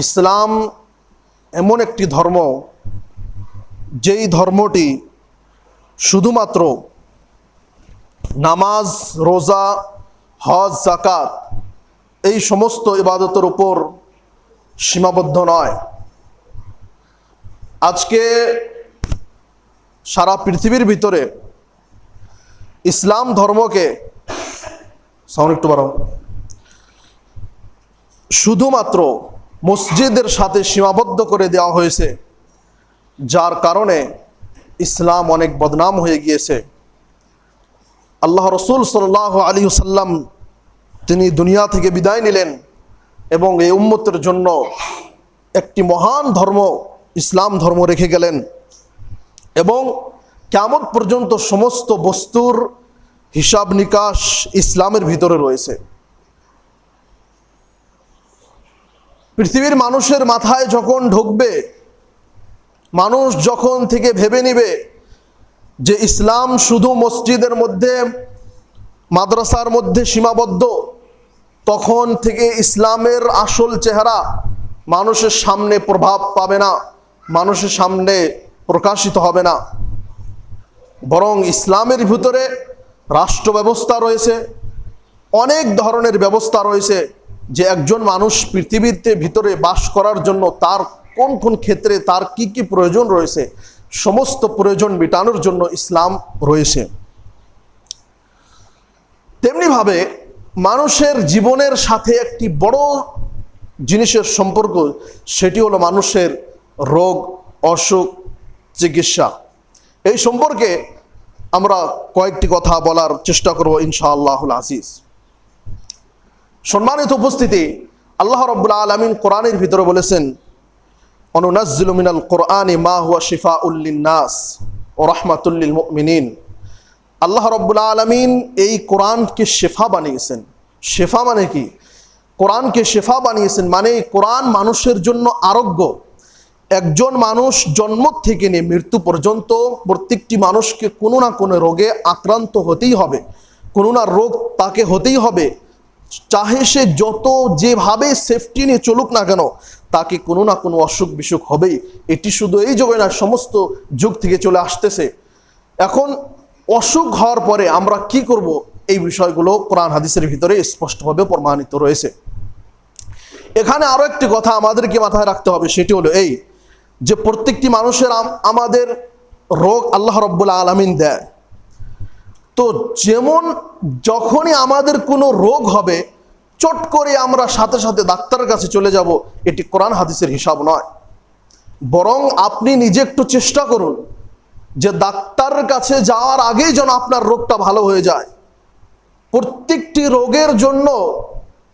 ইসলাম এমন একটি ধর্ম, যেই ধর্মটি শুধুমাত্র নামাজ, রোজা, হজ, যাকাত এই সমস্ত ইবাদতের উপর সীমাবদ্ধ নয়। আজকে সারা পৃথিবীর ভিতরে ইসলাম ধর্মকে শুধুমাত্র মসজিদের সাথে সীমাবদ্ধ করে দেওয়া হয়েছে, যার কারণে ইসলাম অনেক বদনাম হয়ে গিয়েছে। আল্লাহ রসুল সাল্লাল্লাহু আলাইহি ওয়াসাল্লাম তিনি দুনিয়া থেকে বিদায় নিলেন এবং এই উম্মতের জন্য একটি মহান ধর্ম ইসলাম ধর্ম রেখে গেলেন এবং কিয়ামত পর্যন্ত সমস্ত বস্তুর হিসাব নিকাশ ইসলামের ভিতরে রয়েছে। পৃথিবীর মানুষের মাথায় যখন ঢুকবে, মানুষ যখন থেকে ভেবে নিবে যে ইসলাম শুধু মসজিদের মধ্যে, মাদ্রাসার মধ্যে সীমাবদ্ধ, তখন থেকে ইসলামের আসল চেহারা মানুষের সামনে প্রভাব পাবে না, মানুষের সামনে প্রকাশিত হবে না। বরং ইসলামের ভিতরে রাষ্ট্র ব্যবস্থা রয়েছে, অনেক ধরনের ব্যবস্থা রয়েছে, যে একজন মানুষ পৃথিবীতে ভিতরে বাস করার জন্য তার কোন কোন ক্ষেত্রে তার কি কি প্রয়োজন রয়েছে, সমস্ত প্রয়োজন মেটানোর জন্য ইসলাম রয়েছে। তেমনিভাবে মানুষের জীবনের সাথে একটি বড় জিনিসের সম্পর্ক, সেটি হলো মানুষের রোগ, অসুখ, চিকিৎসা। এই সম্পর্কে আমরা কয়েকটি কথা বলার চেষ্টা করব ইনশাআল্লাহুল আজিজ। সম্মানিত উপস্থিতি, আল্লাহ রাব্বুল আলামিন কোরআনের ভিতরে বলেছেন, অনুনাজ্জিলু মিনাল কোরআনি মা হুয়া শিফাউল লিন্নাস ওয়া রাহমাতুল লিল মুমিনিন। আল্লাহ রাব্বুল আলামিন এই কোরআনকে শেফা বানিয়েছেন। শেফা মানে কি? কোরআনকে শেফা বানিয়েছেন মানে কোরআন মানুষের জন্য আরোগ্য। একজন মানুষ জন্ম থেকে নিয়ে মৃত্যু পর্যন্ত প্রত্যেকটি মানুষকে কোনো না কোনো রোগে আক্রান্ত হতেই হবে, কোনো না রোগ তাকে হতেই হবে। চাহে সে যত যেভাবে সেফটি নিয়ে চলুক না কেন, তাকে কোনো না কোনো অসুখ বিসুখ হবেই। এটি শুধু এই যুগে না, সমস্ত যুগ থেকে চলে আসতেছে। এখন অসুখ হওয়ার পরে আমরা কি করব, এই বিষয়গুলো কোরআন হাদিসের ভিতরে স্পষ্টভাবে প্রমাণিত রয়েছে। এখানে আরো একটি কথা আমাদেরকে মাথায় রাখতে হবে, সেটি হলো এই যে প্রত্যেকটি মানুষের আমাদের রোগ আল্লাহ রাব্বুল আলামিন দেয়। তো যেমন যখনই আমাদের কোনো রোগ হবে, চট করে আমরা সাথে সাথে ডাক্তারের কাছে চলে যাব, এটি কোরআন হাদিসের হিসাব নয়। বরং আপনি নিজে একটু চেষ্টা করুন যে ডাক্তারের কাছে যাওয়ার আগেই যেন আপনার রোগটা ভালো হয়ে যায়। প্রত্যেকটি রোগের জন্য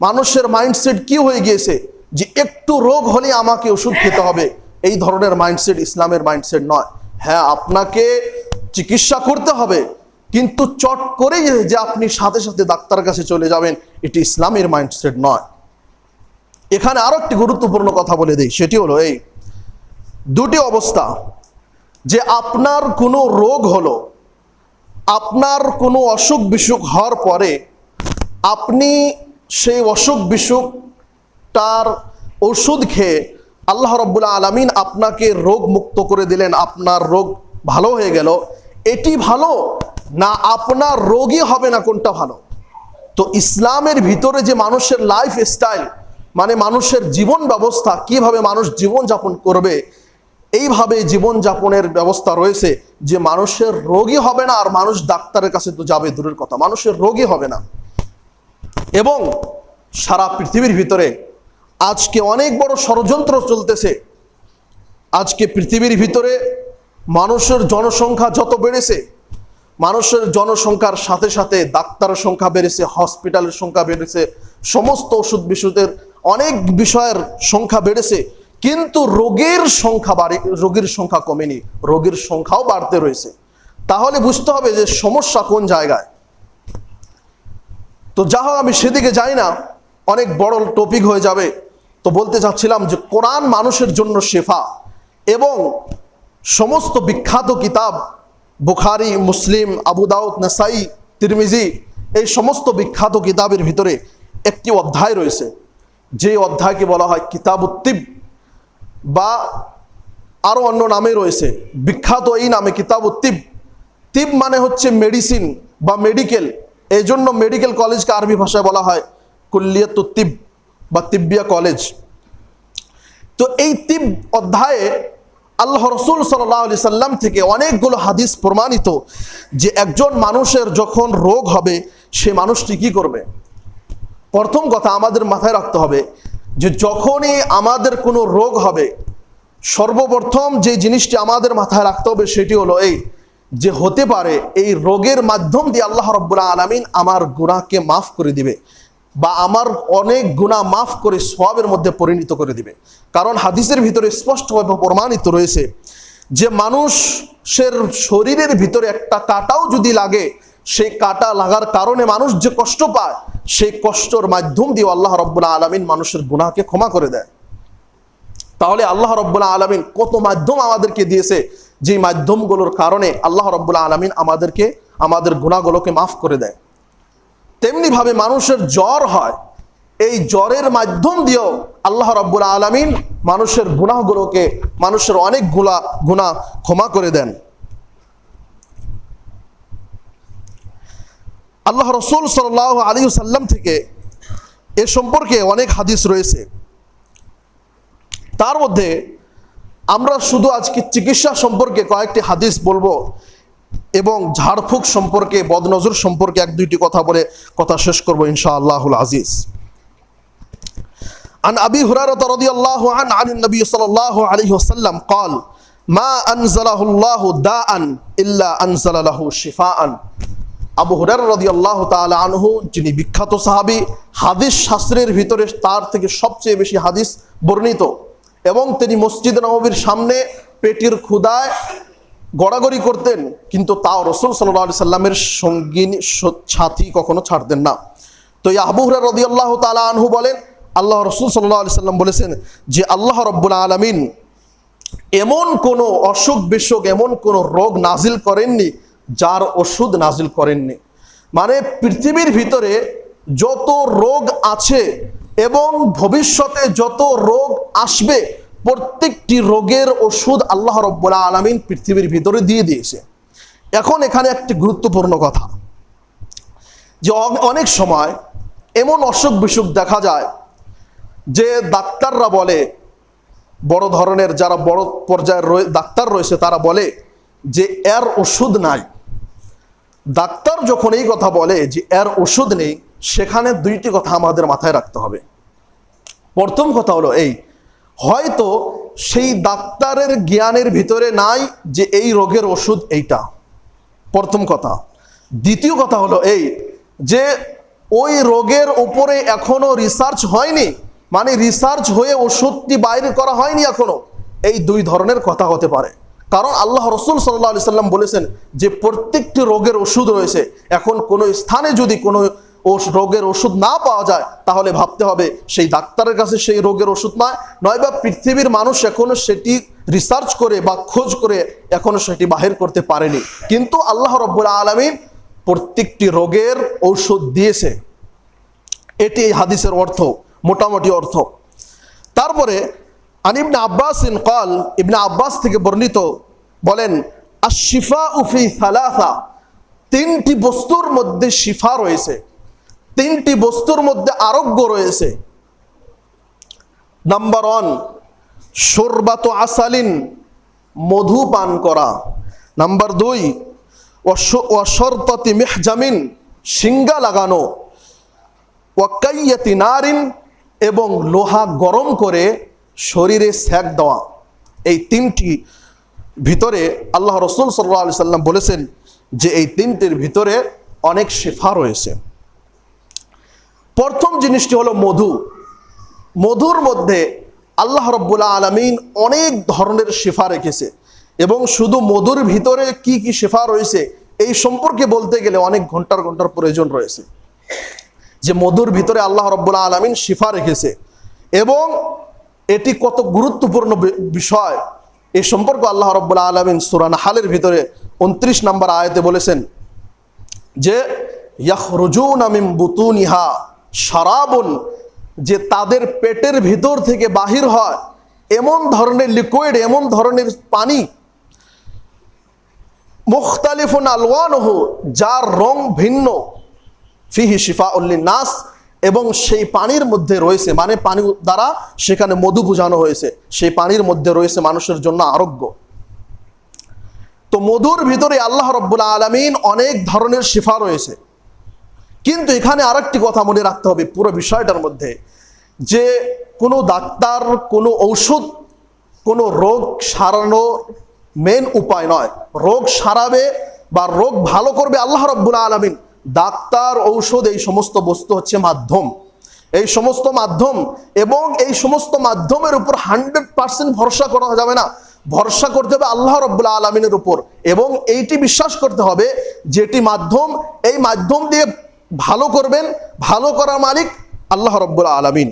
মানুষের মাইন্ডসেট কি হয়ে গিয়েছে, যে একটু রোগ হলে আমাকে ওষুধ খেতে হবে। এই ধরনের মাইন্ডসেট ইসলামের মাইন্ডসেট নয়। হ্যাঁ, আপনাকে চিকিৎসা করতে হবে, কিন্তু চট করে যে আপনি সাথে সাথে ডাক্তারের কাছে চলে যাবেন, এটি ইসলামের মাইন্ডসেট নয়। এখানে আরো একটি গুরুত্বপূর্ণ কথা বলে দিই, সেটি হলো এই দুটি অবস্থা, যে আপনার কোনো রোগ হলো, আপনার কোনো অসুখ বিসুখ হওয়ার পরে আপনি সেই অসুখ বিসুখটার ওষুধ খেয়ে আল্লাহ রাব্বুল আলামিন আপনাকে রোগ মুক্ত করে দিলেন, আপনার রোগ ভালো হয়ে গেল, এটি ভালো না আপনার রোগই হবে না, কোনটা ভালো? তো ইসলামের ভিতরে যে মানুষের লাইফ স্টাইল মানে মানুষের জীবন ব্যবস্থা, কিভাবে মানুষ জীবন যাপন করবে, এইভাবে জীবন যাপনের ব্যবস্থা রয়েছে যে মানুষের রোগই হবে না, আর মানুষ ডাক্তারের কাছে তো যাবে দূরের কথা, মানুষের রোগই হবে না। এবং সারা পৃথিবীর ভিতরে আজকে অনেক বড় ষড়যন্ত্র চলতেছে। আজকে পৃথিবীর ভিতরে মানুষের জনসংখ্যা যত বেড়েছে, মানুষের জনসংখ্যার সাথে সাথে ডাক্তারের সংখ্যা বেড়েছে, হসপিটালের সংখ্যা বেড়েছে, সমস্ত ওষুধ বিশুদ্ধের অনেক বিষয়ের সংখ্যা বেড়েছে, কিন্তু রোগের সংখ্যা কমেনি, রোগীর সংখ্যাও বাড়তে রয়েছে। তাহলে বুঝতে হবে যে সমস্যা কোন জায়গায়। তো যা হোক, আমি সেদিকে যাই না, অনেক বড় টপিক হয়ে যাবে। তো বলতে চাচ্ছিলাম যে কোরআন মানুষের জন্য শেফা, এবং সমস্ত বিখ্যাত কিতাব বুখারী, মুসলিম, আবু দাউদ, নাসাই, তিরমিজি, এই সমস্ত বিখ্যাত কিতাবের ভিতরে একটি অধ্যায় রয়েছে যে অধ্যায়কে বলা হয় কিতাবুত তিব, বা আরও অন্য নামে রয়েছে, বিখ্যাত এই নামে কিতাবুত তিব। তিব মানে হচ্ছে মেডিসিন বা মেডিকেল, এই জন্য মেডিকেল কলেজকে আরবি ভাষায় বলা হয় কুল্লিয়াতুত তিব বা তিব্বিয়া কলেজ। তো এই তিব অধ্যায়ে আল্লাহ রসুল সাল্লাল্লাহু আলাইহি সাল্লাম থেকে অনেকগুলো হাদিস প্রমাণিত যে একজন মানুষের যখন রোগ হবে সে মানুষটি কি করবে। প্রথম কথা আমাদের মাথায় রাখতে হবে যে যখনই আমাদের কোনো রোগ হবে, সর্বপ্রথম যে জিনিসটি আমাদের মাথায় রাখতে হবে সেটি হলো এই, যে হতে পারে এই রোগের মাধ্যম দিয়ে আল্লাহ রাব্বুল আলামিন আমার গুনাহকে মাফ করে দিবে, বা আমার অনেক গুনাহ মাফ করে সওয়াবের মধ্যে পরিণত করে দিবে। কারণ হাদিসের ভিতরে স্পষ্টভাবে প্রমাণিত রয়েছে যে মানুষের শরীরের ভিতরে একটা কাঁটাও যদি লাগে, সেই কাঁটা লাগার কারণে মানুষ যে কষ্ট পায়, সেই কষ্টর মাধ্যম দিয়ে আল্লাহ রাব্বুল আলামিন মানুষের গুনাহকে ক্ষমা করে দেয়। তাহলে আল্লাহ রাব্বুল আলামিন কত মাধ্যম আমাদেরকে দিয়েছে, যে মাধ্যমগুলোর কারণে আল্লাহ রাব্বুল আলামিন আমাদেরকে আমাদের গুনাহগুলোকে মাফ করে দেয়। তেমনি ভাবে মানুষের জ্বর হয়, এই জ্বরের মাধ্যম দিয়েও আল্লাহ রাব্বুল আলামিন মানুষের গুনাহগুলোকে, মানুষের অনেক গুনাহ ক্ষমা করে দেন। আল্লাহ রসুল সাল্লাল্লাহু আলাইহি ওয়াসাল্লাম থেকে এ সম্পর্কে অনেক হাদিস রয়েছে। তার মধ্যে আমরা শুধু আজকে চিকিৎসা সম্পর্কে কয়েকটি হাদিস বলবো এবং ঝাড়ফুঁক সম্পর্কে, বদনজর সম্পর্কে এক দুইটি কথা বলে কথা শেষ করব ইনশাআল্লাহুল আজিজ। عن أبي هريرة رضي الله عنه عن النبي صلى الله عليه وسلم قال ما أنزله الله داء إلا أنزل له شفاء। আবু হুরায়রা রাদিয়াল্লাহু তাআলা আনহু, যিনি বিখ্যাত সাহাবী, হাদিস শাস্ত্রের ভিতরে তার থেকে সবচেয়ে বেশি হাদিস বর্ণিত, এবং তিনি মসজিদ নববীর সামনে পেটের ক্ষুধায় গড়াগড়ি করতেন, কিন্তু তাও রাসূল সাল্লাল্লাহু আলাইহি সাল্লামের সঙ্গী সাথী কখনো ছাড়তেন না। তো এই আবু হুরায়রা রাদিয়াল্লাহু তাআলা আনহু বলেন, আল্লাহ রাসূল সাল্লাল্লাহু আলাইহি সাল্লাম বলেছেন যে আল্লাহ রাব্বুল আলামিন এমন কোনো অসুখ বিসুখ, এমন কোনো রোগ নাজিল করেননি যার ওষুধ নাজিল করেননি। মানে পৃথিবীর ভিতরে যত রোগ আছে এবং ভবিষ্যতে যত রোগ আসবে, প্রত্যেকটি রোগের ওষুধ আল্লাহ রাব্বুল আলামিন পৃথিবীর ভিতরে দিয়ে দিয়েছে। এখন এখানে একটি গুরুত্বপূর্ণ কথা, যে অনেক সময় এমন অসুখ বিসুখ দেখা যায় যে ডাক্তাররা বলে, বড় ধরনের যারা বড় পর্যায়ের ডাক্তার রয়েছে তারা বলে যে এর ওষুধ নাই। ডাক্তার যখন এই কথা বলে যে এর ওষুধ নেই, সেখানে দুইটি কথা আমাদের মাথায় রাখতে হবে। প্রথম কথা হলো এই, হয়তো সেই ডাক্তারের জ্ঞানের ভিতরে নাই যে এই রোগের ওষুধ এইটা, প্রথম কথা। দ্বিতীয় কথা হলো এই যে ওই রোগের উপরে এখনো রিসার্চ হয়নি, মানে রিসার্চ হয়ে ওষুধটি বাইরে করা হয়নি এখনো। এই দুই ধরনের কথা হতে পারে। কারণ আল্লাহ রসুল সাল্লাল্লাহু আলাইহি সাল্লাম বলেছেন যে প্রত্যেকটি রোগের ওষুধ রয়েছে। এখন কোনো স্থানে যদি কোনো রোগের ওষুধ না পাওয়া যায়, তাহলে ভাবতে হবে সেই ডাক্তারের কাছে সেই রোগের ওষুধ নয়, নয়বা পৃথিবীর মানুষ এখনো সেটি রিসার্চ করে বা খোঁজ করে এখনো সেটি বাহির করতে পারেনি। কিন্তু আল্লাহ রাব্বুল আলামিন প্রত্যেকটি রোগের ঔষধ দিয়েছে। এটি এই হাদিসের অর্থ, মোটামুটি অর্থ। তারপরে আন ইবনে আব্বাস ক্বাল, ইবনে আব্বাস থেকে বর্ণিত বলেন, আশ-শিফাউ ফি সালাসা, তিনটি বস্তুর মধ্যে শিফা রয়েছে, তিনটি বস্তুর মধ্যে আরোগ্য রয়েছে। নাম্বার 1 শুরবাতু আসালিন, মধু পান করা। নাম্বার 2 ওয়াশরতাতি মিহজামিন, শিঙ্গা লাগানো। ওয়াকাইয়াতি নারিন, এবং লোহা গরম করে শরীরে সেক দেওয়া। এই তিনটি ভিতরে আল্লাহ রসুল সাল্লাল্লাহু আলাইহি সাল্লাম বলেছেন যে এই তিনটির ভিতরে অনেক শিফা রয়েছে। প্রথম জিনিসটি হলো মধু। মধুর মধ্যে আল্লাহ রাব্বুল আলামিন অনেক ধরনের শিফা রেখেছে, এবং শুধু মধুর ভিতরে কি কি শিফা রয়েছে এই সম্পর্কে বলতে গেলে অনেক ঘন্টার প্রয়োজন রয়েছে। যে মধুর ভিতরে আল্লাহ রাব্বুল আলামিন শিফা রেখেছে এবং এটি কত গুরুত্বপূর্ণ বিষয়, এই সম্পর্কে আল্লাহ রাব্বুল আলামিন সূরা নাহলের ভিতরে 29 নম্বর আয়াতে বলেছেন যে ইয়াখরুজুনা মিন বুতুনিহা শারাবুন যে তাদের পেটের ভিতর থেকে বাহির হয় এমন ধরনের লিকুইড, এমন ধরনের পানি, মুখতালিফুন আলওয়ানুহু, যার রং ভিন্ন, ফিহি শিফাউল লিন্নাস, এবং সেই পানির মধ্যে রয়েছে, মানে পানি দ্বারা সেখানে মধু বোঝানো হয়েছে, সেই পানির মধ্যে রয়েছে মানুষের জন্য আরোগ্য। তো মধুর ভিতরে আল্লাহ রাব্বুল আলামিন অনেক ধরনের শিফা রয়েছে। কিন্তু এখানে আরেকটি কথা মনে রাখতে হবে পুরো বিষয়টার মধ্যে, যে কোনো ডাক্তার, কোনো ঔষধ কোনো রোগ সারানোর মেন উপায় নয়। রোগ সারাবে বা রোগ ভালো করবে আল্লাহ রাব্বুল আলামিন। ডাক্তার, ঔষধ, এই সমস্ত বস্তু হচ্ছে মাধ্যম, এই সমস্ত মাধ্যম, এবং এই সমস্ত মাধ্যমের উপর 100% ভরসা করা যাবে না। ভরসা করতে হবে আল্লাহ রাব্বুল আলামিনের উপর, এবং এইটি বিশ্বাস করতে হবে যেটি মাধ্যম, এই মাধ্যম দিয়ে ভালো করবেন, ভালো করার মালিক আল্লাহ রাব্বুল আলামিন।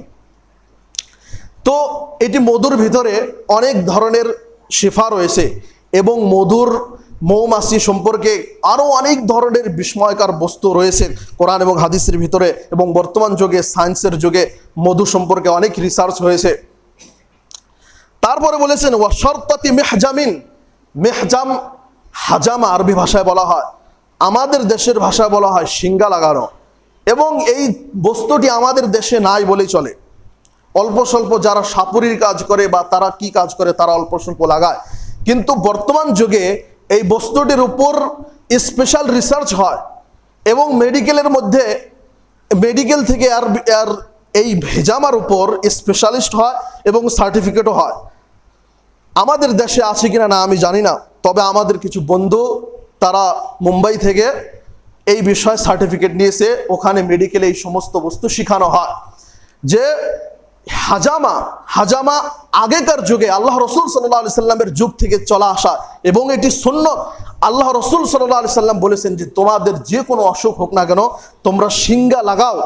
তো এটি মধুর ভিতরে অনেক ধরনের শিফা রয়েছে, এবং মধুর মৌমাছি সম্পর্কে আরও অনেক ধরনের বিস্ময়কর বস্তু রয়েছে কোরআন এবং হাদিসের ভিতরে, এবং বর্তমান যুগে সায়েন্সের যুগে মধু সম্পর্কে অনেক রিসার্চ হয়েছে। তারপরে বলেছেন ওয়াশরতাতি মেহজামিন, মেহজাম হাজামা আরবি ভাষায় বলা হয়, আমাদের দেশের ভাষায় বলা হয় শিঙ্গা লাগানো, এবং এই বস্তুটি আমাদের দেশে নাই বলেই চলে। অল্প স্বল্প যারা সাপুরির কাজ করে বা তারা কি কাজ করে তারা অল্প স্বল্প লাগায়, কিন্তু বর্তমান যুগে এই বস্তুটির উপর স্পেশাল রিসার্চ হয়, এবং মেডিকেলের মধ্যে মেডিকেল থেকে আর এই ভেজামার উপর স্পেশালিস্ট হয় এবং সার্টিফিকেটও হয়। আমাদের দেশে আছে কিনা না আমি জানি না, তবে আমাদের কিছু বন্ধু তারা মুম্বাই থেকে এই বিষয়ে সার্টিফিকেট নিয়েছে, ওখানে মেডিকেলে এই সমস্ত বস্তু শেখানো হয়। যে হাজামা আগেকার যুগে আল্লাহ রসুল সাল্লাল্লাহু আলাইহি সাল্লামের যুগ থেকে চলা আসা, এবং এটি সুন্নত। আল্লাহ রসুল সাল্লাল্লাহু আলাইহি সাল্লাম বলেছেন যে তোমাদের যে কোনো অসুখ হোক না কেন তোমরা শিঙ্গা লাগাও।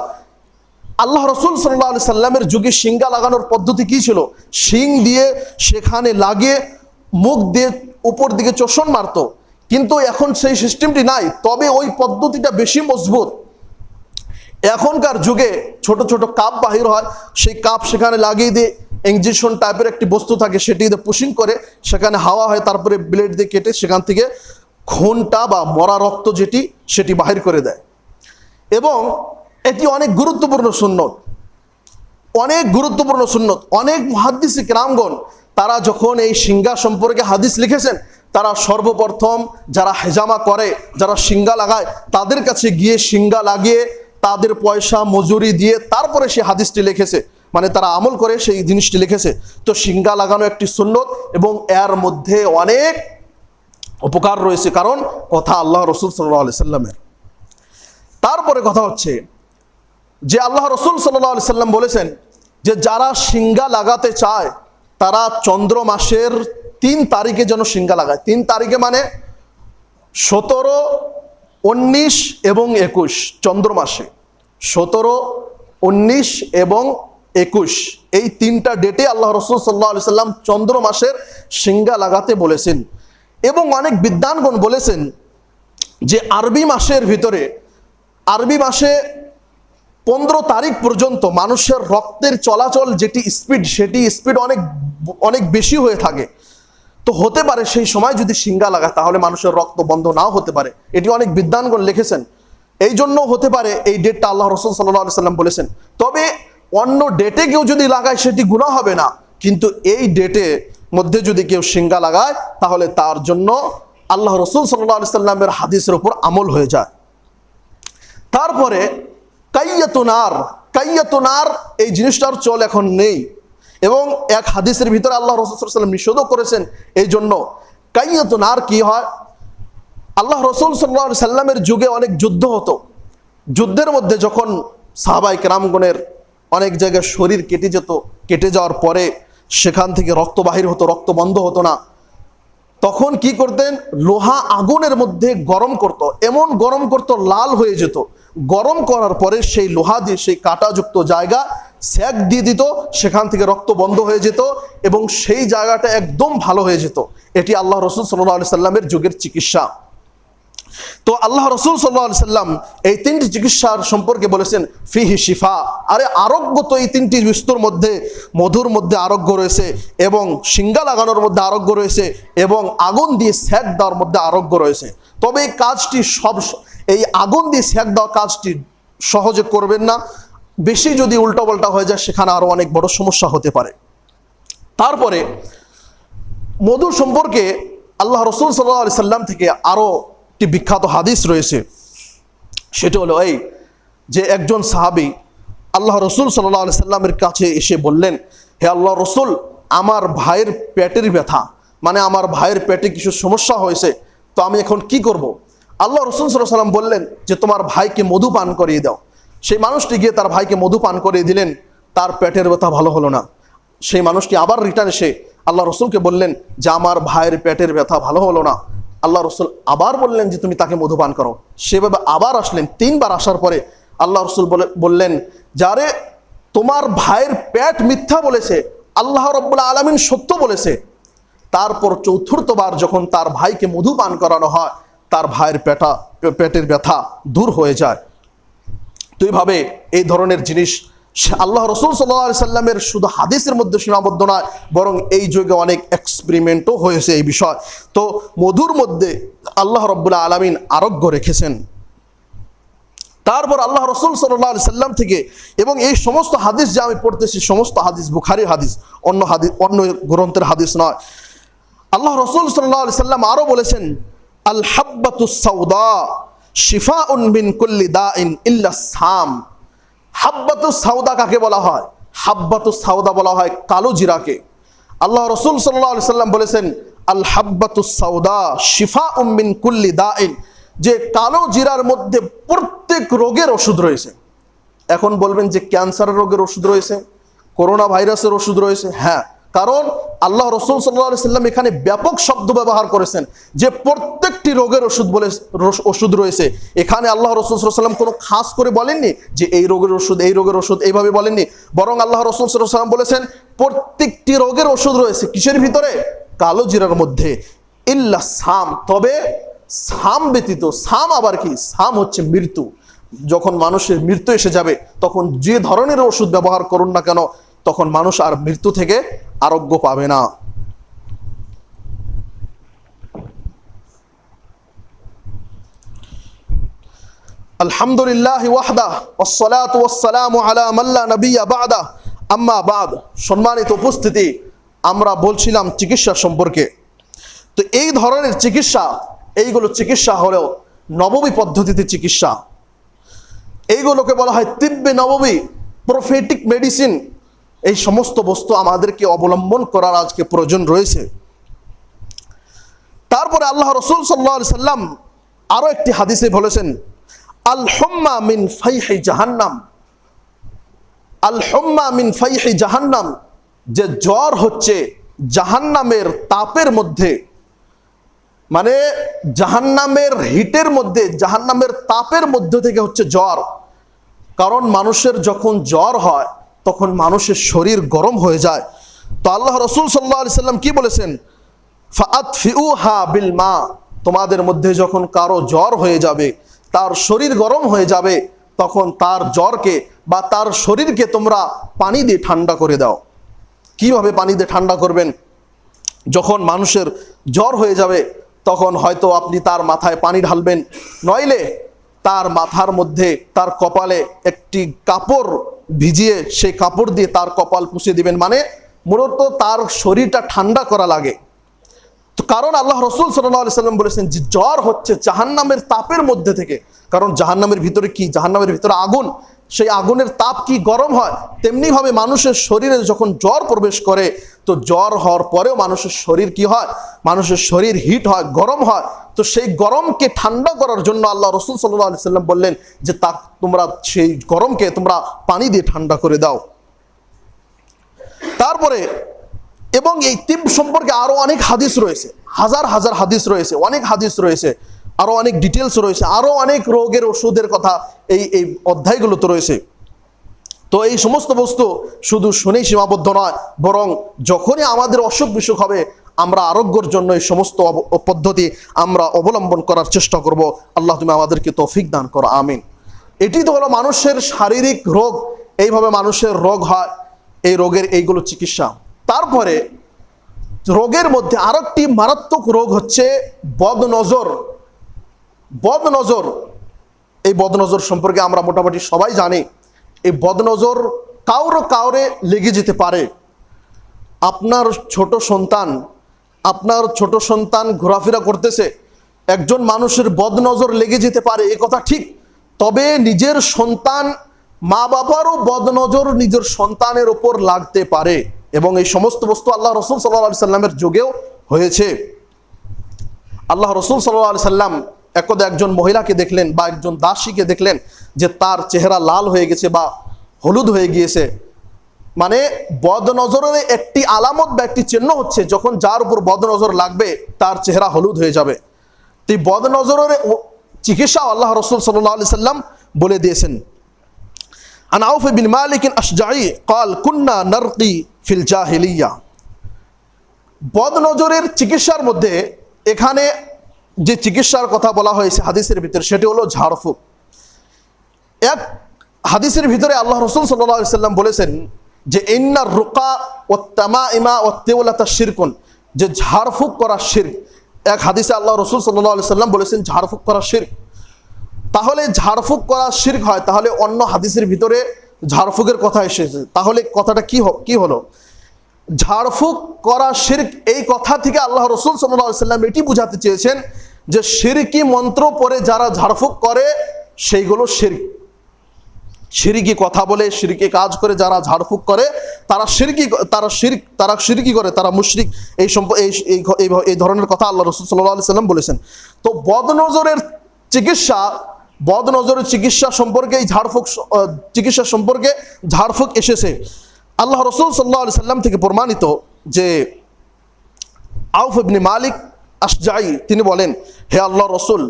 আল্লাহ রসুল সাল্লাল্লাহু আলাইহি সাল্লামের যুগে শিঙ্গা লাগানোর পদ্ধতি কি ছিল? শিং দিয়ে সেখানে লাগিয়ে মুখ দিয়ে উপর দিকে চোষণ মারতো, কিন্তু এখন সেই সিস্টেমটি নাই, তবে ওই পদ্ধতিটা বেশি মজবুত। এখনকার যুগে ছোট ছোট কাপ বাহির হয়, সেই কাপ সেখানে লাগিয়ে দিয়ে ইঞ্জেকশন টাইপের একটি বস্তু থাকে, সেটি দিয়ে পুশিং করে সেখানে হাওয়া হয়, তারপরে ব্লেড দিয়ে কেটে সেখান থেকে খুনটা বা মরা রক্ত যেটি সেটি বাহির করে দেয়। এবং এটি অনেক গুরুত্বপূর্ণ সুন্নত, অনেক গুরুত্বপূর্ণ সুন্নত। অনেক মুহাদ্দিস কিরামগণ তারা যখন এই শিঙ্গা সম্পর্কে হাদিস লিখেছেন, তারা সর্বপ্রথম যারা হেজামা করে, যারা শিঙ্গা লাগায়, তাদের কাছে গিয়ে শিঙ্গা লাগিয়ে তাদের পয়সা মজুরি দিয়ে তারপরে সে হাদিসটি লিখেছে, মানে তারা আমল করে সেই জিনিসটি লিখেছে। তো শিঙ্গা লাগানো একটি সুন্নত, এবং এর মধ্যে অনেক উপকার রয়েছে, কারণ কথা আল্লাহ রসুল সাল্লাল্লাহু আলাইহি সাল্লামের। তারপরে কথা হচ্ছে যে আল্লাহ রসুল সাল্লাল্লাহু আলাইহি সাল্লাম বলেছেন যে যারা শিঙ্গা লাগাতে চায় তারা চন্দ্র মাসের 3 তারিখে যেন শিঙ্গা লাগায়। 3 তারিখে মানে 17, 19 এবং 21, চন্দ্র মাসে 17, 19 এবং 21 এই 3টা ডেটে আল্লাহ রসুল সাল্লাল্লাহু আলাইহি সাল্লাম চন্দ্র মাসের শিঙ্গা লাগাতে বলেছেন। এবং অনেক বিদ্বানগণ বলেছেন যে আরবি মাসের ভিতরে, আরবি মাসে 15 তারিখ পর্যন্ত মানুষের রক্তের চলাচল যেটি স্পিড, সেটি স্পিড অনেক অনেক বেশি হয়ে থাকে। তো হতে পারে সেই সময় যদি শিঙ্গা লাগায় তাহলে মানুষের রক্ত বন্ধ নাও হতে পারে, এটি অনেক বিদ্বানগণ লিখেছেন। এই জন্য হতে পারে এই ডেটটা আল্লাহ রসুল সাল্লাল্লাহু আলাইহি সাল্লাম বলেছেন। তবে অন্য ডেটে কেউ যদি লাগায় সেটি গুনাহ হবে না, কিন্তু এই ডেটে মধ্যে যদি কেউ শিঙ্গা লাগায় তাহলে তার জন্য আল্লাহ রসুল সাল্লাল্লাহু আলাইহি সাল্লামের হাদিসের উপর আমল হয়ে যায়। তারপরে কাইয়াতুনার এই জিনিসটার চল এখন নেই, এবং এক হাদিসের ভিতরে আল্লাহ রাসূল সাল্লাল্লাহু আলাইহি ওয়াসাল্লাম নিষেধ করেছেন। এই জন্য কাইয়াতুনার কি হয়, আল্লাহ রাসূল সাল্লাল্লাহু আলাইহি সাল্লামের যুগে অনেক যুদ্ধ হতো। যুদ্ধের মধ্যে যখন সাহাবায়ে কেরামগণের অনেক জায়গায় শরীর কেটে যেত, কেটে যাওয়ার পরে সেখান থেকে রক্ত বাহির হতো, রক্ত বন্ধ হতো না, তখন কি করতেন, লোহা আগুনের মধ্যে গরম করত, এমন গরম করত লাল হয়ে যেত। গরম করার পরে সেই লোহা দিয়ে সেই কাঁটাযুক্ত জায়গা সেক দিয়ে দিত, সেখান থেকে রক্ত বন্ধ হয়ে যেত এবং সেই জায়গাটা একদম ভালো হয়ে যেত। এটি আল্লাহ রসুল সাল্লাল্লাহু আলাইহি সাল্লামের যুগের চিকিৎসা। তো আল্লাহ রসুল সাল্লাল্লাহু আলাইহি সাল্লাম এই তিনটি চিকিৎসার সম্পর্কে বলেছেন ফিহি শিফা, আরে আরোগ্য তো এই তিনটি বস্তুর মধ্যে, মধুর মধ্যে আরোগ্য রয়েছে, এবং সিঙ্গা লাগানোর মধ্যে আরোগ্য রয়েছে, এবং আগুন দিয়ে সেক দেওয়ার মধ্যে আরোগ্য রয়েছে। তবে এই কাজটি এই আগুন দিয়ে সেক দেওয়া কাজটি সহজে করবেন না, বেশি যদি উল্টাপাল্টা হয়ে যায় সেখানে আরো অনেক বড় সমস্যা হতে পারে। তারপরে মধু সম্পর্কে আল্লাহ রসুল সাল্লাল্লাহু আলাইহি সাল্লাম থেকে আরো একটি বিখ্যাত হাদিস রয়েছে। সেটা হলো এই যে একজন সাহাবী আল্লাহ রসুল সাল্লাল্লাহু আলাইহি সাল্লামের কাছে এসে বললেন, হে আল্লাহ রসুল, আমার ভাইয়ের পেটের ব্যথা, মানে আমার ভাইয়ের পেটে কিছু সমস্যা হয়েছে, তো আমি এখন কি করব? আল্লাহ রসুল সাল্লাল্লাহু আলাইহি সাল্লাম বললেন যে তোমার ভাইকে মধু পান করিয়ে দাও। সেই মানুষটি গিয়ে তার ভাইকে মধু পান করিয়ে দিলেন, তার পেটের ব্যথা ভালো হলো না। সেই মানুষটি আবার রিটার্ন এসে আল্লাহ রসুলকে বললেন যে আমার ভাইয়ের পেটের ব্যথা ভালো হলো না। আল্লাহ রসুল আবার বললেন যে তুমি তাকে মধু পান করো। সেভাবে আবার আসলেন, 3 বার আসার পরে আল্লাহ রসুল বললেন, যারে তোমার ভাইয়ের পেট মিথ্যা বলেছে, আল্লাহ রাব্বুল আলামিন সত্য বলেছে। তারপর 4র্থবার যখন তার ভাইকে মধু পান করানো হয়, তার ভাইয়ের পেটের ব্যথা দূর হয়ে যায়। তো এইভাবে এই ধরনের জিনিস আল্লাহ রসুল সাল্লাল্লাহু আলাইহি সাল্লামের শুধু হাদিসের মধ্যে সীমাবদ্ধ নয়, বরং এই যুগে অনেক এক্সপেরিমেন্টও হয়েছে এই বিষয়। তো মধুর মধ্যে আল্লাহ রাব্বুল আলামিন আরোগ্য রেখেছেন। তারপর আল্লাহ রসুল সাল্লাল্লাহু আলাইহি সাল্লাম থেকে, এবং এই সমস্ত হাদিস যে আমি পড়তেছি সমস্ত হাদিস বুখারীর হাদিস, অন্য গ্রন্থের হাদিস নয়। আল্লাহ রসুল সাল্লাল্লাহু আলাইহি সাল্লাম আরো বলেছেন, আল হাব্বাতুস সাউদা শিফাউন মিন কুল্লি দাইন ইল্লা সাম। হাব্বাতুস সাউদা কাকে বলা হয়? হাব্বাতুস সাউদা বলা হয় কালো জিরাকে। আল্লাহ রসুল সাল্লাল্লাহু আলাইহি সাল্লাম বলেছেন, আল হাব্বাতুস সাউদা শিফাউন মিন কুল্লি দাইন, যে কালো জিরার মধ্যে প্রত্যেক রোগের ওষুধ রয়েছে। এখন বলবেন যে ক্যান্সারের রোগের ওষুধ রয়েছে, করোনা ভাইরাসের ওষুধ রয়েছে। হ্যাঁ, কারণ আল্লাহ রসুল সাল্লাল্লাহু আলাইহি সাল্লাম এখানে ব্যাপক শব্দ ব্যবহার করেছেন যে প্রত্যেকটি রোগের ওষুধ রয়েছে। এখানে আল্লাহ রসুল সাল্লাল্লাহু আলাইহি সাল্লাম কোনো খাস করে বলেননি যে এই রোগের ওষুধ, এই রোগের ওষুধ, এইভাবে বলেননি, বরং আল্লাহ রসুল সাল্লাল্লাহু আলাইহি সাল্লাম বলেছেন প্রত্যেকটি রোগের ওষুধ রয়েছে। কিসের ভিতরে? কালো জিরার মধ্যে। ইল্লা সাম, তবে সাম ব্যতীত। সাম আবার কি? সাম হচ্ছে মৃত্যু। যখন মানুষের মৃত্যু এসে যাবে তখন যে ধরনের ওষুধ ব্যবহার করুন না কেন, তখন মানুষ আর মৃত্যু থেকে আরোগ্য পাবে না। আলহামদুলিল্লাহি ওয়াহদা ওয়াসসালাতু ওয়াসসালামু আলা মান লা নাবিয়্যা বা'দা, আম্মা বা'দ। সম্মানিত উপস্থিতি, আমরা বলছিলাম চিকিৎসা সম্পর্কে। তো এই ধরনের চিকিৎসা, এইগুলো চিকিৎসা হলো নববী পদ্ধতিতে চিকিৎসা। এইগুলোকে বলা হয় তিব্বে নববী, প্রফেটিক মেডিসিন। এই সমস্ত বস্তু আমাদেরকে অবলম্বন করার আজকে প্রয়োজন রয়েছে। তারপরে আল্লাহ রসুল সাল্লাল্লাহু আলাইহি সাল্লাম আরো একটি হাদিসে বলেছেন, আল হুম্মা মিন ফাইহি জাহান্নাম। আল হুম্মা মিন ফাইহি জাহান্নাম, যে জ্বর হচ্ছে জাহান্নামের তাপের মধ্যে, মানে জাহান্নামের হিটের মধ্যে, জাহান্নামের তাপের মধ্য থেকে হচ্ছে জ্বর। কারণ মানুষের যখন জ্বর হয় তখন মানুষের শরীর গরম হয়ে যায়। তো আল্লাহ রসুল সাল্লাল্লাহু আলাইহি সাল্লাম কি বলেছেন? ফাআতফিউহা বিল মা, তোমাদের মধ্যে যখন কারো জ্বর হয়ে যাবে, তার শরীর গরম হয়ে যাবে, তখন তার জ্বরকে বা তার শরীরকে তোমরা পানি দিয়ে ঠান্ডা করে দাও। কিভাবে পানি দিয়ে ঠান্ডা করবেন? যখন মানুষের জ্বর হয়ে যাবে তখন হয়তো আপনি তার মাথায় পানি ঢালবেন, নইলে তার মাথার মধ্যে, তার কপালে একটি কাপড় ভিজিয়ে সেই কাপড় দিয়ে তার কপাল পুষে দিবেন। মানে মূলত তার শরীরটা ঠান্ডা করা লাগে। তো কারণ আল্লাহ রসুল সাল্লাল্লাহু আলাইহি সাল্লাম বলেছেন যে জ্বর হচ্ছে জাহান্নামের তাপের মধ্যে থেকে। কারণ জাহান্নামের ভিতরে কি? জাহান্নামের ভিতরে আগুন। সেই আগুনের তাপ কি গরম হয়? তেমনি ভাবে মানুষের শরীরে যখন জ্বর প্রবেশ করে, তো জ্বর হওয়ার পরেও মানুষের শরীর কি হয়? মানুষের শরীর হিট হয়, গরম হয়। তো সেই গরমকে ঠান্ডা করার জন্য আল্লাহ রসুল সাল্লাল্লাহু আলাইহি সাল্লাম বললেন যে তোমরা সেই গরমকে তোমরা পানি দিয়ে ঠান্ডা করে দাও। তারপরে এবং এই তিব সম্পর্কে আরো অনেক হাদিস রয়েছে, হাজার হাজার হাদিস রয়েছে, অনেক হাদিস রয়েছে, আরো অনেক ডিটেলস রয়েছে, আরো অনেক রোগের ওষুধের কথা এই অধ্যায়গুলোতে রয়েছে। তো এই সমস্ত বস্তু শুধু শুনেই সীমাবদ্ধ নয়, বরং যখনই আমাদের অসুখ বিসুখ হবে আমরা আরোগ্যের জন্য এই সমস্ত পদ্ধতি আমরা অবলম্বন করার চেষ্টা করব। আল্লাহ তুমি আমাদেরকে তৌফিক দান করো, আমিন। এটি তো হলো মানুষের শারীরিক রোগ, এইভাবে মানুষের রোগ হয়, এই রোগের এইগুলো চিকিৎসা। তারপরে রোগের মধ্যে আরেকটি মারাত্মক রোগ হচ্ছে বদনজর। বদনজর, এই বদনজর সম্পর্কে আমরা মোটামুটি সবাই জানি। এই বদনজর কাউরে লেগে যেতে পারে। আপনার ছোট সন্তান ঘোরাফেরা করতেছে, একজন মানুষের বদনজর লেগে যেতে পারে, এ কথা ঠিক। তবে নিজের সন্তান, মা বাবারও বদনজর নিজের সন্তানের ওপর লাগতে পারে, এবং এই সমস্ত বস্তু আল্লাহ রসুল সাল্লাল্লাহু আলাইহি সাল্লামের যুগেও হয়েছে। আল্লাহ রসুল সাল্লাল্লাহু আলাইহি সাল্লাম একদা একজন মহিলাকে দেখলেন বা একজন দাসীকে দেখলেন যে তার চেহারা লাল হয়ে গেছে বা হলুদ হয়ে গিয়েছে। মানে বদনজরের একটি আলামত বা একটি চিহ্ন হচ্ছে যখন যার উপর বদনজর লাগবে তার চেহারা হলুদ হয়ে যাবে। তো এই বদনজরের চিকিৎসা আল্লাহ রসুল সাল্লাল্লাহু আলাইহি সাল্লাম বলে দিয়েছেন। আন আউফ বিন মালিক আশজাঈ قال كنا نرقي في الجاهليه। বদনজরের চিকিৎসার মধ্যে এখানে যে চিকিৎসার কথা বলা হয়েছে হাদিসের ভিতরে, সেটি হলো ঝাড়ফুঁক। এক হাদিসের ভিতরে আল্লাহ রসুল সাল্লাল্লাহু আলাইহি সাল্লাম বলেছেন যে ইন্নার রুকা ওয়াত তামাইমা ওয়াত তিওলাতা শিরকুন, যে ঝাড়ফুঁক করা শিরক। এক হাদিসে আল্লাহ রসুল সাল্লাল্লাহু আলাইহি সাল্লাম বলেছেন ঝাড়ফুঁক করা শিরক। তাহলে ঝাড়ফুঁক করা শিরক হয়, তাহলে অন্য হাদিসের ভিতরে ঝাড়ফুঁকের কথা এসেছে, তাহলে কথাটা কি হলো? ঝাড়ফুঁক করা শিরক, এই কথা থেকে আল্লাহ রসুল সাল্লাল্লাহু আলাইহি সাল্লাম এটি বুঝাতে চেয়েছেন যে শিরকি মন্ত্র পড়ে যারা ঝাড়ফুঁক করে সেইগুলো শিরক। শিরকি কথা বলে, শিরকি কাজ করে যারা ঝাড়ফুঁক করে তারা শিরকি করে, তারা মুশরিক। এই ধরনের কথা আল্লাহ রসুল সাল্লাল্লাহু আলাইহি সাল্লাম বলেছেন। তো বদনজরের চিকিৎসা সম্পর্কে, এই ঝাড়ফুঁক চিকিৎসা সম্পর্কে ঝাড়ফুঁক এসেছে আল্লাহ রসুল সাল্লাল্লাহু আলাইহি সাল্লাম থেকে প্রমাণিত। যে আউফ ইবনে মালিক আশজাঈ তিনি বলেন, হে আল্লাহ রসুল,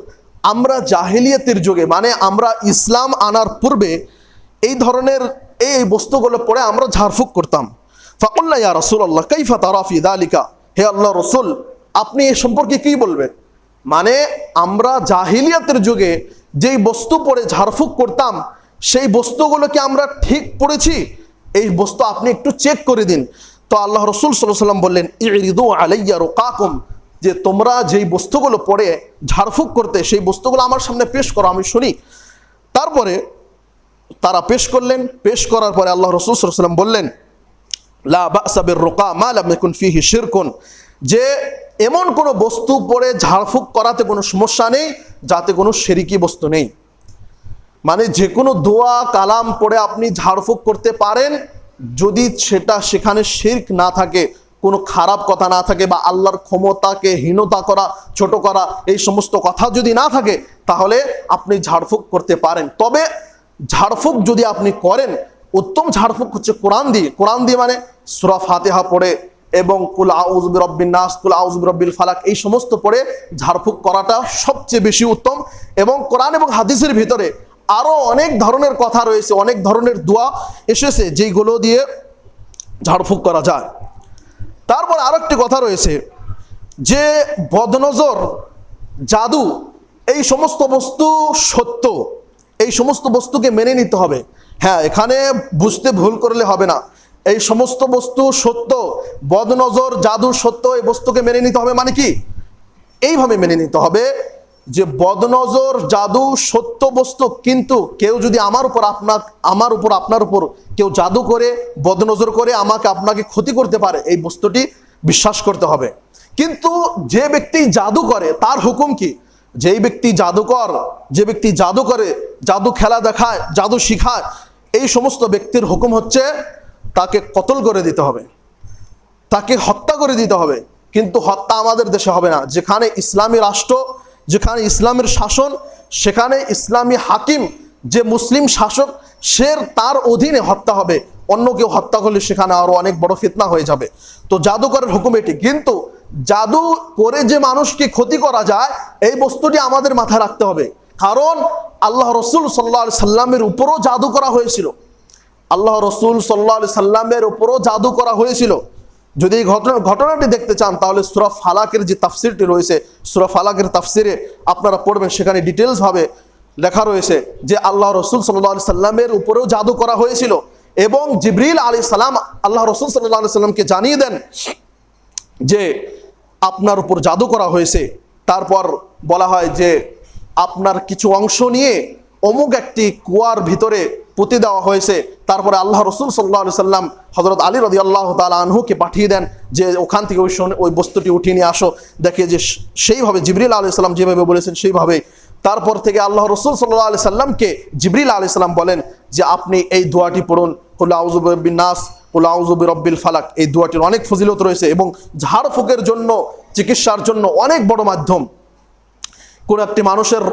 আমরা জাহিলিয়াতের যুগে, মানে আমরা ইসলাম আনার পূর্বে এই ধরনের এই বস্তুগুলো পড়ে আমরা ঝাড়ফুঁক করতাম। ফাকুল্লা ইয়া রাসূলুল্লাহ কাইফা তারা ফি যালিকা, হে আল্লাহ রসুল আপনি এ সম্পর্কে কি বলবেন? মানে আমরা জাহিলিয়াতের যুগে যেই বস্তু পড়ে ঝাড়ফুঁক করতাম সেই বস্তুগুলোকে আমরা ঠিক পড়েছি, এই বস্তু আপনি একটু চেক করে দিন। তো আল্লাহ রসুল সাল্লাল্লাহু আলাইহি ওয়াসাল্লাম বললেন, ইরিদু আলাইয়া রুকাকুম, যে তোমরা যেই বস্তুগুলো পড়ে ঝাড়ফুঁক করতে সেই বস্তুগুলো আমার সামনে পেশ করো, আমি শুনি। তারপরে তারা পেশ করলেন। পেশ করার পরে আল্লাহ রসুল সাল্লাল্লাহু আলাইহি ওয়াসাল্লাম বললেন, লা বা'সা বির-রুকা মা লাম ইয়াকুন ফিহি শিরকুন, যে এমন কোনো বস্তু পড়ে ঝাড়ফুঁক করাতে কোনো সমস্যা নেই যাতে কোনো শিরকি বস্তু নেই। মানে যে কোনো দোয়া কালাম পড়ে আপনি ঝাড়ফুঁক করতে পারেন, যদি সেখানে শিরক না থাকে, কোনো খারাপ কথা না থাকে, বা আল্লাহর ক্ষমতাকে হীনতা করা, ছোট করা, এই সমস্ত কথা যদি না থাকে, তাহলে আপনি ঝাড়ফুঁক করতে পারেন। তবে ঝাড়ফুঁক যদি আপনি করেন, উত্তম ঝাড়ফুঁক হচ্ছে কোরআন দিয়ে মানে সূরা ফাতিহা পড়ে এবং কুল আউযু বিরাব্বিন নাস, কুল আউযু বিরাব্বিল ফালাক, এই সমস্ত পড়ে ঝাড়ফুঁক করাটা সবচেয়ে বেশি উত্তম। এবং কোরআন এবং হাদিসের ভিতরে আরো অনেক ধরনের কথা রয়েছে, অনেক ধরনের দোয়া এসেছে যেগুলো দিয়ে ঝাড়ফুঁক করা যায়। তারপর আরেকটি কথা রয়েছে যে বদনজর, জাদু, এই সমস্ত বস্তু সত্য, এই সমস্ত বস্তুকে মেনে নিতে হবে। হ্যাঁ, এখানে বুঝতে ভুল করলে হবে না, এই সমস্ত বস্তু সত্য, বদনজর জাদু সত্য, এই বস্তুকে মেনে নিতে হবে। মানে কি? এইভাবে মেনে নিতে হবে যে বদনজর জাদু সত্য বস্তু, কিন্তু কেউ যদি আমার উপর আপনার উপর কেউ জাদু করে, বদনজর করে আপনাকে ক্ষতি করতে পারে, এই বস্তুটি বিশ্বাস করতে হবে। কিন্তু যে ব্যক্তি জাদু করে তার হুকুম কি? যেই ব্যক্তি জাদুকর, যে ব্যক্তি জাদু করে, জাদু খেলা দেখায়, জাদু শিখায়, এই সমস্ত ব্যক্তির হুকুম হচ্ছে তাকে কতল করে দিতে হবে, তাকে হত্যা করে দিতে হবে। কিন্তু হত্যা আমাদের দেশে হবে না। যেখানে ইসলামী রাষ্ট্র, যেখানে ইসলামের শাসন, সেখানে ইসলামী হাকিম, যে মুসলিম শাসক, তার অধীনে হত্যা হবে। অন্য কেউ হত্যা করলে সেখানে আরো অনেক বড় ফিতনা হয়ে যাবে। তো জাদুকরের হুকুম এটি। কিন্তু জাদু করে যে মানুষকে ক্ষতি করা যায়, এই বস্তুটি আমাদের মাথায় রাখতে হবে। কারণ আল্লাহ রসুল সাল্লাল্লাহু আলাইহি সাল্লামের উপরও জাদু করা হয়েছিল, আল্লাহ রসুল সাল্লাল্লাহু আলাইহি সাল্লামের উপরও জাদু করা হয়েছিল। যদি এই ঘটনাটি দেখতে চান তাহলে সূরা ফালাকের যে তাফসিরটি রয়েছে, সূরা ফালাকের তাফসিরে আপনারা পড়বেন, সেখানে ডিটেলস ভাবে লেখা রয়েছে যে আল্লাহ রসুল সাল্লাল্লাহু আলাইহি সাল্লামের উপরেও জাদু করা হয়েছিল এবং জিবরিল আলাইহিস সালাম আল্লাহ রসুল সাল্লাল্লাহু আলাইহি সাল্লামকে জানিয়ে দেন যে আপনার উপর জাদু করা হয়েছে। তারপর বলা হয় যে আপনার কিছু অংশ নিয়ে অমুক একটি কুয়ার ভিতরে পুঁতে দেওয়া হয়েছে। তারপরে আল্লাহ রসুল সাল্লাল্লাহু আলাইহি সাল্লাম হযরত আলী রাদিয়াল্লাহু তাআলা আনহুকে পাঠিয়ে দেন যে ওখান থেকে ওই বস্তুটি উঠিয়ে নিয়ে আসো। দেখে যে সেইভাবে জিবরিল আলাইহিস সালাম যেভাবে বলেছেন সেইভাবে। তারপর থেকে আল্লাহ রসুল সাল্লাল্লাহু আলাইহি সাল্লামকে জিবরিল আলাইহিস সালাম বলেন যে আপনি এই দোয়াটি পড়ুন, কুল আউযু বিরাব্বিন নাস, কুল আউযু বিরাব্বিল ফালাক। এই দোয়াটির অনেক ফজিলত রয়েছে এবং ঝাড়ফুঁকের জন্য, চিকিৎসার জন্য অনেক বড় মাধ্যম। কোন একটি মানুষের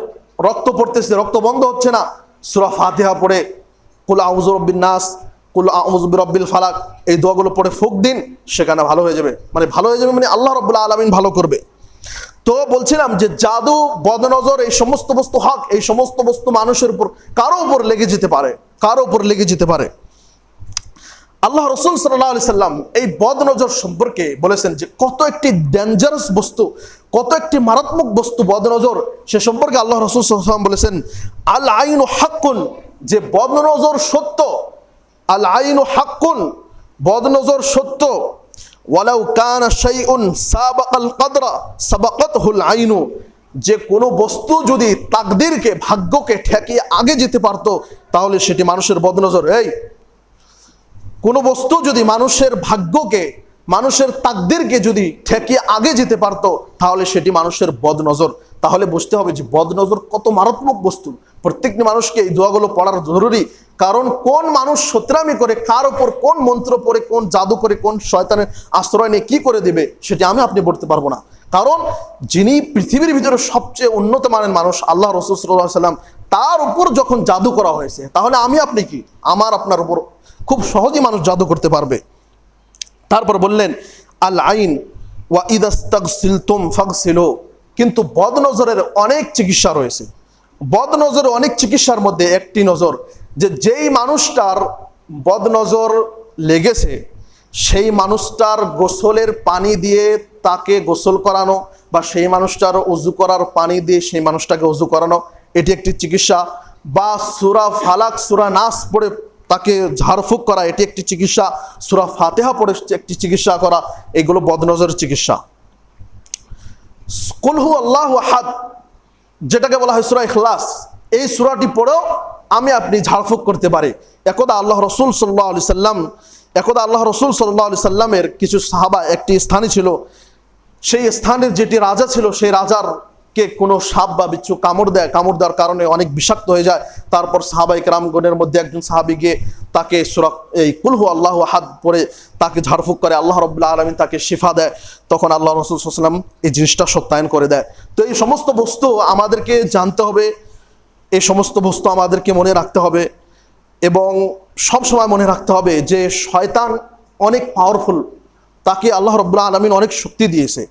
রক্ত পড়তেছে, রক্ত বন্ধ হচ্ছে না, সূরা ফাতিহা পড়ে কুল আউযু বিরাব্বিন নাস, কুল আউযু বিরাব্বিল ফালাক এই দোয়াগুলো পড়ে ফুঁক দিন, সেখানে ভালো হয়ে যাবে। মানে ভালো হয়ে যাবে মানে আল্লাহ রাব্বুল আলামিন ভালো করবে। তো বলছিলাম যে জাদু, বদনজর, এই সমস্ত বস্তু হক, এই সমস্ত বস্তু মানুষের উপর কারো উপর লেগে যেতে পারে, কারো উপর লেগে যেতে পারে। আল্লাহ রসুল সাল্লাল্লাহু আলাইহি সাল্লাম এই বদনজর সম্পর্কে বলেছেন যে কত একটি ডেঞ্জারাস বস্তু, কত একটি মারাত্মক বস্তু বদনজর। সে সম্পর্কে আল্লাহ রসুল সাল্লাল্লাহু আলাইহি সাল্লাম বলেছেন আল আইনু হাক্কুন, যে বদনজর সত্য। আল আইনু হাক্কুন, বদনজর সত্য। ওয়ালাউ কানা শাইউন সাবাকাল কদরা সাবাকাতহুল আইনু, যে কোনো বস্তু যদি তাকদীরকে, ভাগ্যকে ঠেকিয়ে আগে যেতে পারত তাহলে সেটি মানুষের বদনজর। এই কোনো বস্তু যদি মানুষের ভাগ্যকে, মানুষের তাকদীরকে যদি ঠেকিয়ে আগে যেতে পারতো তাহলে সেটি মানুষের বদনজর। তাহলে বুঝতে হবে যে বদনজর কত মারাত্মক বস্তু। প্রত্যেকটি মানুষকে এই দোয়াগুলো পড়ার জরুরি, কারণ কোন মানুষ সত্রামি করে, কার ওপর কোন মন্ত্র পড়ে, কোন জাদু করে, কোন শয়তানের আশ্রয় নিয়ে কি করে দেবে সেটি আমি আপনি বলতে পারবো না। কারণ যিনি পৃথিবীর ভিতরে সবচেয়ে উন্নত মানের মানুষ আল্লাহ রাসূল সাল্লাল্লাহু আলাইহি সাল্লাম, তার উপর যখন জাদু করা হয়েছে তাহলে আমি আপনি কি, আমার আপনার উপর খুব সহজেই মানুষ জাদু করতে পারবে। তারপর বললেন আল আইন ওয়া ইদাস্তাগসিলতুম ফাগসিলু, কিন্তু বদনজরের অনেক চিকিৎসা রয়েছে। বদনজরের অনেক চিকিৎসার মধ্যে একটি নজর, যে যেই মানুষটার বদনজর লেগেছে সেই মানুষটার গোসলের পানি দিয়ে তাকে গোসল করানো, বা সেই মানুষটার ওযু করার পানি দিয়ে সেই মানুষটাকে ওযু করানো, এটি একটি চিকিৎসা। বা সূরা ফালাক, সূরা নাস পড়ে তাকে ঝাড়ফুঁক করা, এটি একটি চিকিৎসা। সূরা ফাতিহা পড়ে একটি চিকিৎসা করা, এগুলো বদনজরের চিকিৎসা। কুল হু আল্লাহু আহাদ, যেটাকে বলা হয় সূরা ইখলাস, এই সূরাটি পড়েও আমি আপনি ঝাড়ফুঁক করতে পারি। একদা আল্লাহ রসুল সাল্লাল্লাহু আলাইহি সাল্লামের কিছু সাহাবা একটি স্থানে ছিল, সেই স্থানের যেটি রাজা ছিল সেই রাজার কে কোনো সাপ বা বিচ্ছু কামড় দেওয়ার কারণে অনেক বিষাক্ত হয়ে যায়। তারপর সাহাবায়ে কেরামগণের মধ্যে একজন সাহাবী গিয়ে তাকে সূরা এই কুল হু আল্লাহু আহাদ পড়ে তাকে ঝাড়ফুঁক করে, আল্লাহ রাব্বুল আলামিন তাকে শিফা দেয়। তখন আল্লাহ রাসূল সাল্লাল্লাহু আলাইহি ওয়াসাল্লাম এই জিনিসটা সত্যায়ন করে দেয়। তো এই সমস্ত বস্তু আমাদেরকে জানতে হবে, এই সমস্ত বস্তু আমাদেরকে মনে রাখতে হবে এবং সব সময় মনে রাখতে হবে যে শয়তান অনেক পাওয়ারফুল, তাকে আল্লাহ রাব্বুল আলামিন অনেক শক্তি দিয়েছে।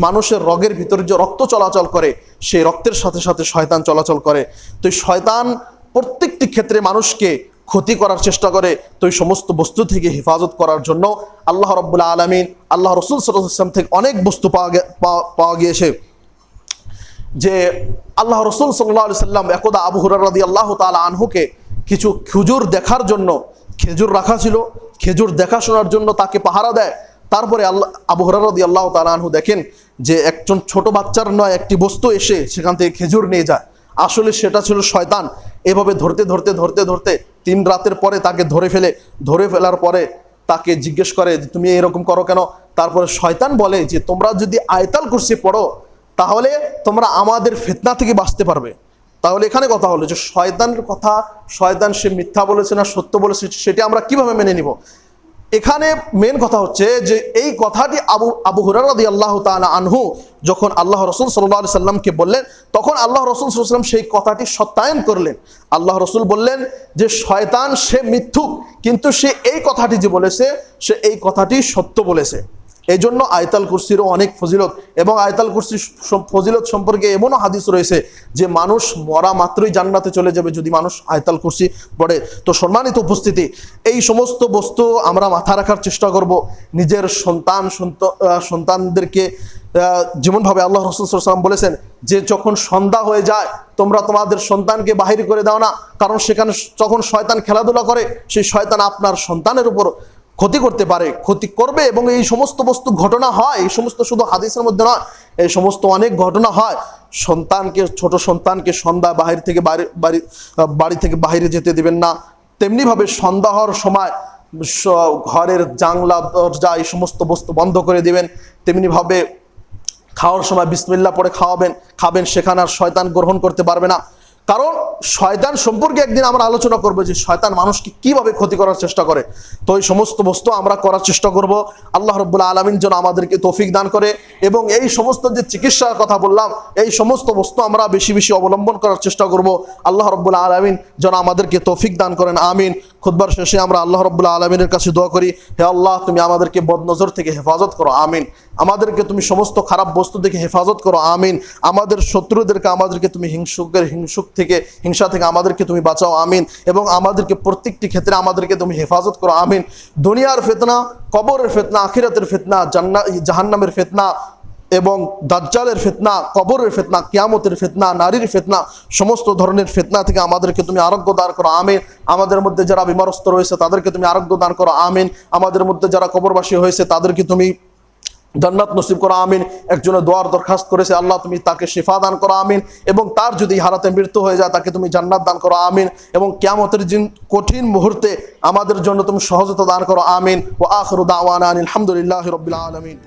মানুষের রগের ভিতরে যে রক্ত চলাচল করে সেই রক্তের সাথে সাথে শয়তান চলাচল করে। তো এই শয়তান প্রত্যেকটি ক্ষেত্রে মানুষকে ক্ষতি করার চেষ্টা করে। তো এই সমস্ত বস্তু থেকে হেফাজত করার জন্য আল্লাহ রাব্বুল আলামিন, আল্লাহ রাসূল সাল্লাল্লাহু আলাইহি ওয়াসাল্লাম থেকে অনেক বস্তু পাওয়া গিয়েছে। যে আল্লাহ রাসূল সাল্লাল্লাহু আলাইহি ওয়াসাল্লাম একদা আবু হুরায়রা রাদিয়াল্লাহু তাআলা আনহুকে কিছু খেজুর দেখার জন্য, খেজুর রাখা ছিল, খেজুর দেখাশোনার জন্য তাকে পাহারা দেয়। তারপরে আবু হুরায়রা রাদিয়াল্লাহু তাআলা আনহু দেখেন যে একজন ছোট বাচ্চার নয় একটি বস্তু এসে সেখান থেকে খেজুর নিয়ে যায়। আসলে সেটা ছিল শয়তান। এভাবে ধরতে ধরতে ধরতে ধরতে 3 রাতের পরে তাকে ধরে ফেলার পরে তাকে জিজ্ঞেস করে যে তুমি এরকম করো কেন? তারপরে শয়তান বলে যে তোমরা যদি আয়াতুল কুরসি পড়ো তাহলে তোমরা আমাদের ফিতনা থেকে বাঁচতে পারবে। তাহলে এখানে কথা হলো যে শয়তানের কথা, শয়তান সে মিথ্যা বলেছে না সত্য বলেছে সেটা আমরা কিভাবে মেনে নিব? এখানে মেন কথা হচ্ছে যে এই কথাটি আবু হুরায়রা রাদিয়াল্লাহু তাআলা আনহু যখন আল্লাহ রাসূল সাল্লাল্লাহু আলাইহি সাল্লামকে বললেন, তখন আল্লাহ রাসূল সাল্লাল্লাহু আলাইহি সাল্লাম সেই কথাটি সত্যায়ন করলেন। আল্লাহ রাসূল বললেন যে শয়তান সে মিথ্যুক, কিন্তু সে এই কথাটি যে বলেছে সে এই কথাটি সত্য বলেছে। এই জন্য আয়াতুল কুরসিরও অনেক ফজিলত, এবং আয়াতুল কুরসির ফজিলত সম্পর্কে এমনও হাদিস রয়েছে যে মানুষ মরা মাত্রই জান্নাতে চলে যাবে যদি মানুষ আয়াতুল কুরসি পড়ে। তো সম্মানিত উপস্থিতি, এই সমস্ত বস্তু আমরা মাথা রাখার চেষ্টা করব। নিজের সন্তানদেরকে যেমনভাবে আল্লাহ রাসূল সাল্লাল্লাহু আলাইহি ওয়াসাল্লাম বলেছেন যে যখন সন্ধ্যা হয়ে যায় তোমরা তোমাদের সন্তানকে বাহির করে দাও না, কারণ সেখানে যখন শয়তান খেলাধুলা করে সেই শয়তান আপনার সন্তানের উপর ক্ষতি করতে পারে, ক্ষতি করবে। এবং এই সমস্ত বস্তু ঘটনা হয়, এই সমস্ত শুধু হাদিসের মধ্যে নয়, এই সমস্ত অনেক ঘটনা হয়। ছোট সন্তানকে সন্ধ্যা বাড়ি থেকে বাইরে যেতে দিবেন না। তেমনিভাবে সন্ধ্যা হওয়ার সময় ঘরের জানলা দরজা এই সমস্ত বস্তু বন্ধ করে দিবেন। তেমনিভাবে খাওয়ার সময় বিসমিল্লাহ পড়ে খাবেন, সেখানে আর শয়তান গ্রহণ করতে পারবে না। কারণ শয়তান সম্পর্কে একদিন আমরা আলোচনা করবো যে শয়তান মানুষকে কিভাবে ক্ষতি করার চেষ্টা করে। তো এই সমস্ত বস্তু আমরা করার চেষ্টা করব। আল্লাহ রাব্বুল আলামিন যেন আমাদেরকে তৌফিক দান করে, এবং এই সমস্ত যে চিকিৎসার কথা বললাম এই সমস্ত বস্তু আমরা বেশি বেশি অবলম্বন করার চেষ্টা করব। আল্লাহ রাব্বুল আলামিন যেন আমাদেরকে তৌফিক দান করেন, আমিন। খুতবার শেষে আমরা আল্লাহ রাব্বুল আলামিনের কাছে দোয়া করি, হে আল্লাহ তুমি আমাদেরকে বদনজর থেকে হেফাজত করো, আমিন। আমাদেরকে তুমি সমস্ত খারাপ বস্তু থেকে হেফাজত করো, আমিন। আমাদের শত্রুদেরকে আমাদেরকে তুমি হিংসা থেকে আমাদেরকে তুমি বাঁচাও, আমিন। এবং আমাদেরকে প্রত্যেকটি ক্ষেত্রে আমাদেরকে তুমি হেফাজত করো, আমিন। দুনিয়ার ফিতনা, কবরের ফিতনা, আখিরাতের ফিতনা, জাহান্নামের ফিতনা এবং দাজ্জালের ফিতনা, কবরের ফিতনা, কিয়ামতের ফিতনা, নারীর ফিতনা, সমস্ত ধরনের ফিতনা থেকে আমাদেরকে তুমি আরোগ্য দান করো, আমিন। আমাদের মধ্যে যারা বিমারস্ত রয়েছে তাদেরকে তুমি আরোগ্য দান করো, আমিন। আমাদের মধ্যে যারা কবরবাসী হয়েছে তাদেরকে তুমি জান্নাত নসিব করো, আমিন। একজনের দোয়ার দরখাস্ত করেছে, আল্লাহ তুমি তাকে শিফা দান করো, আমিন। এবং তার যদি হারাতে মৃত্যু হয়ে যায় তাকে তুমি জান্নাত দান করো, আমিন। এবং কিয়ামতের দিন কঠিন মুহূর্তে আমাদের জন্য তুমি সহজতা দান করো, আমিন। ওয়া আখিরু দাওয়ানা আলহামদুলিল্লাহি রাব্বিল আলামিন।